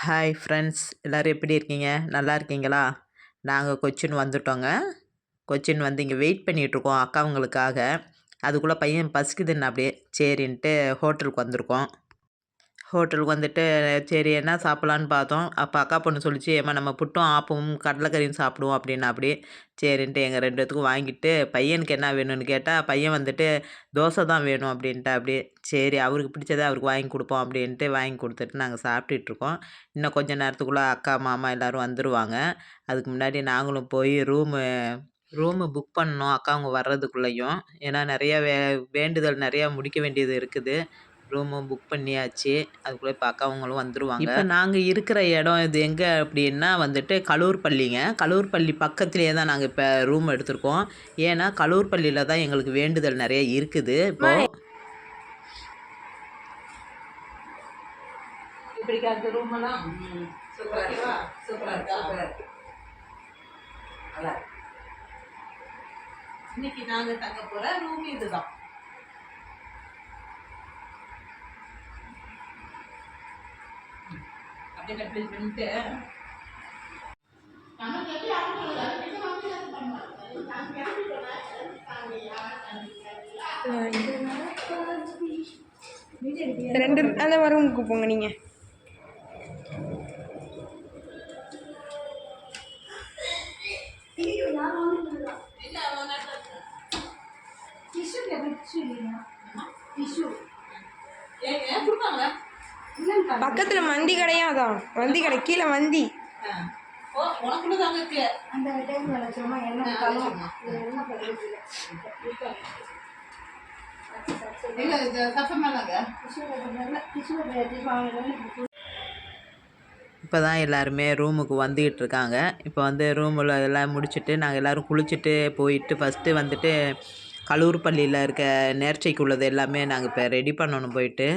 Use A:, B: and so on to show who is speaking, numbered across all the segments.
A: Hi friends, எல்லோரும் எப்படி இருக்கீங்க? நல்லா இருக்கீங்களா? நாங்கள் கொச்சின் வந்துட்டோங்க. கொச்சின் வந்து இங்கே வெயிட் பண்ணிகிட்ருக்கோம் அக்காவுங்களுக்காக. அதுக்குள்ளே பையன் பசிக்குதுன்னாப்படியே சரின்ட்டு ஹோட்டலுக்கு வந்திருக்கோம். ஹோட்டலுக்கு வந்துட்டு சரி என்ன சாப்பிட்லான்னு பார்த்தோம். அப்போ அக்கா பொண்ணு சொல்லிச்சு, ஏம்மா நம்ம புட்டும் ஆப்பமும் கடலைக்கறியும் சாப்பிடுவோம் அப்படின்னாப்படி. சரின்ட்டு எங்கள் 2 பேத்துக்கும் வாங்கிட்டு பையனுக்கு என்ன வேணும்னு கேட்டால், பையன் வந்துட்டு தோசை தான் வேணும் அப்படின்ட்டாப்படி. சரி அவருக்கு பிடிச்சத அவருக்கு வாங்கி கொடுப்போம் அப்படின்ட்டு வாங்கி கொடுத்துட்டு நாங்கள் சாப்பிட்டுட்ருக்கோம். இன்னும் கொஞ்சம் நேரத்துக்குள்ளே அக்கா, மாமா எல்லோரும் வந்துடுவாங்க. அதுக்கு முன்னாடி நாங்களும் போய் ரூமு புக் பண்ணோம் அக்காவுங்க வர்றதுக்குள்ளேயும். ஏன்னா நிறையா வேண்டுதல் நிறையா முடிக்க வேண்டியது இருக்குது. ரூமும் புக் பண்ணியாச்சு. அதுக்குள்ளே இப்போ அக்காவங்களும் வந்துருவாங்க. இப்போ நாங்கள் இருக்கிற இடம் இது எங்கே அப்படின்னா வந்துட்டு கலூர்பள்ளிங்க. கலூர்பள்ளி பக்கத்துலேயே தான் நாங்கள் இப்போ ரூம் எடுத்திருக்கோம். ஏன்னா கலூர்பள்ளியில் தான் எங்களுக்கு வேண்டுதல் நிறைய இருக்குது. இப்போ இப்படி ரூமெல்லாம் சூப்பராக இருக்கா? இன்னைக்கு நாங்கள் தங்க போகிற ரூம் இதுதான். பண்ணிட்டு
B: ரெண்டு அந்த ரூமுக்கு போங்க நீங்கள். பக்கத்தில் மந்தி கடையா? அதான் மந்தி கடை கீழே மந்தி.
A: இப்போ தான் எல்லாருமே ரூமுக்கு வந்துக்கிட்டு இருக்காங்க. இப்போ வந்து ரூமில் எல்லாம் முடிச்சுட்டு நாங்கள் எல்லோரும் குளிச்சுட்டு போயிட்டு ஃபஸ்ட்டு வந்துட்டு கலூர்பள்ளியில் இருக்க நேர்ச்சைக்கு உள்ளது எல்லாமே நாங்கள் இப்போ ரெடி பண்ணணும் போயிட்டு.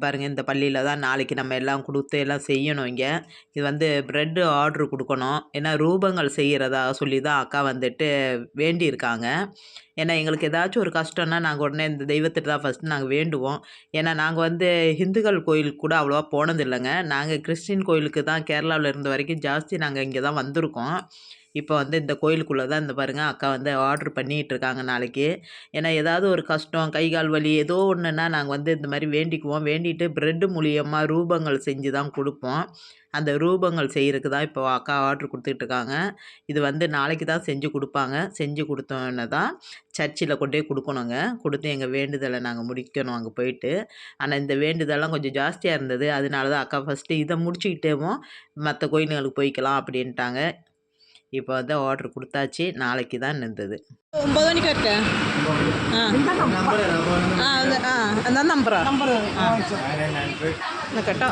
A: பாருங்கள், இந்த பள்ளியில் தான் நாளைக்கு நம்ம எல்லாம் கொடுத்து எல்லாம் செய்யணும். இங்கே இது வந்து ப்ரெட்டு ஆர்ட்ரு கொடுக்கணும். ஏன்னா ரூபங்கள் செய்கிறதா சொல்லி தான் அக்கா வந்துட்டு வேண்டியிருக்காங்க. ஏன்னா எங்களுக்கு ஏதாச்சும் ஒரு கஷ்டம்னா நாங்கள் உடனே இந்த தெய்வத்திட்ட தான் ஃபஸ்ட்டு நாங்கள் வேண்டுவோம். ஏன்னா நாங்கள் வந்து ஹிந்துக்கள் கோயிலுக்கு கூட அவ்வளோவா போனதில்லைங்க. நாங்கள் கிறிஸ்டின் கோயிலுக்கு தான் கேரளாவில் இருந்த வரைக்கும் ஜாஸ்தி நாங்கள் இங்கே தான் வந்திருக்கோம். இப்போ வந்து இந்த கோயிலுக்குள்ளே தான் இந்த பாருங்கள் அக்கா வந்து ஆர்ட்ரு பண்ணிகிட்ருக்காங்க நாளைக்கு. ஏன்னா ஏதாவது ஒரு கஷ்டம், கை கால் வலி ஏதோ ஒன்றுன்னா நாங்கள் வந்து இந்த மாதிரி வேண்டிக்குவோம். வேண்டிட்டு ப்ரெட்டு மூலியமாக ரூபங்கள் செஞ்சு தான் கொடுப்போம். அந்த ரூபங்கள் செய்கிறதுக்கு தான் இப்போ அக்கா ஆர்ட்ரு கொடுத்துட்ருக்காங்க. இது வந்து நாளைக்கு தான் செஞ்சு கொடுப்பாங்க. செஞ்சு கொடுத்தோன்னே தான் சர்ச்சில் கொண்டு போய் கொடுக்கணுங்க. கொடுத்து எங்கள் வேண்டுதலை நாங்கள் முடிக்கணும் அங்கே போயிட்டு. ஆனால் இந்த வேண்டுதல்லாம் கொஞ்சம் ஜாஸ்தியாக இருந்தது. அதனால தான் அக்கா ஃபஸ்ட்டு இதை முடிச்சுக்கிட்டேவும் மற்ற கோயிலுங்களுக்கு போய்க்கலாம் அப்படின்ட்டாங்க. இப்போ வந்து ஆர்டர் கொடுத்தாச்சு. நாளைக்கு தான் இருந்தது.
B: 9 மணிக்கு வரட்டேன். എന്താ നമ്പറാ കേട്ടോ.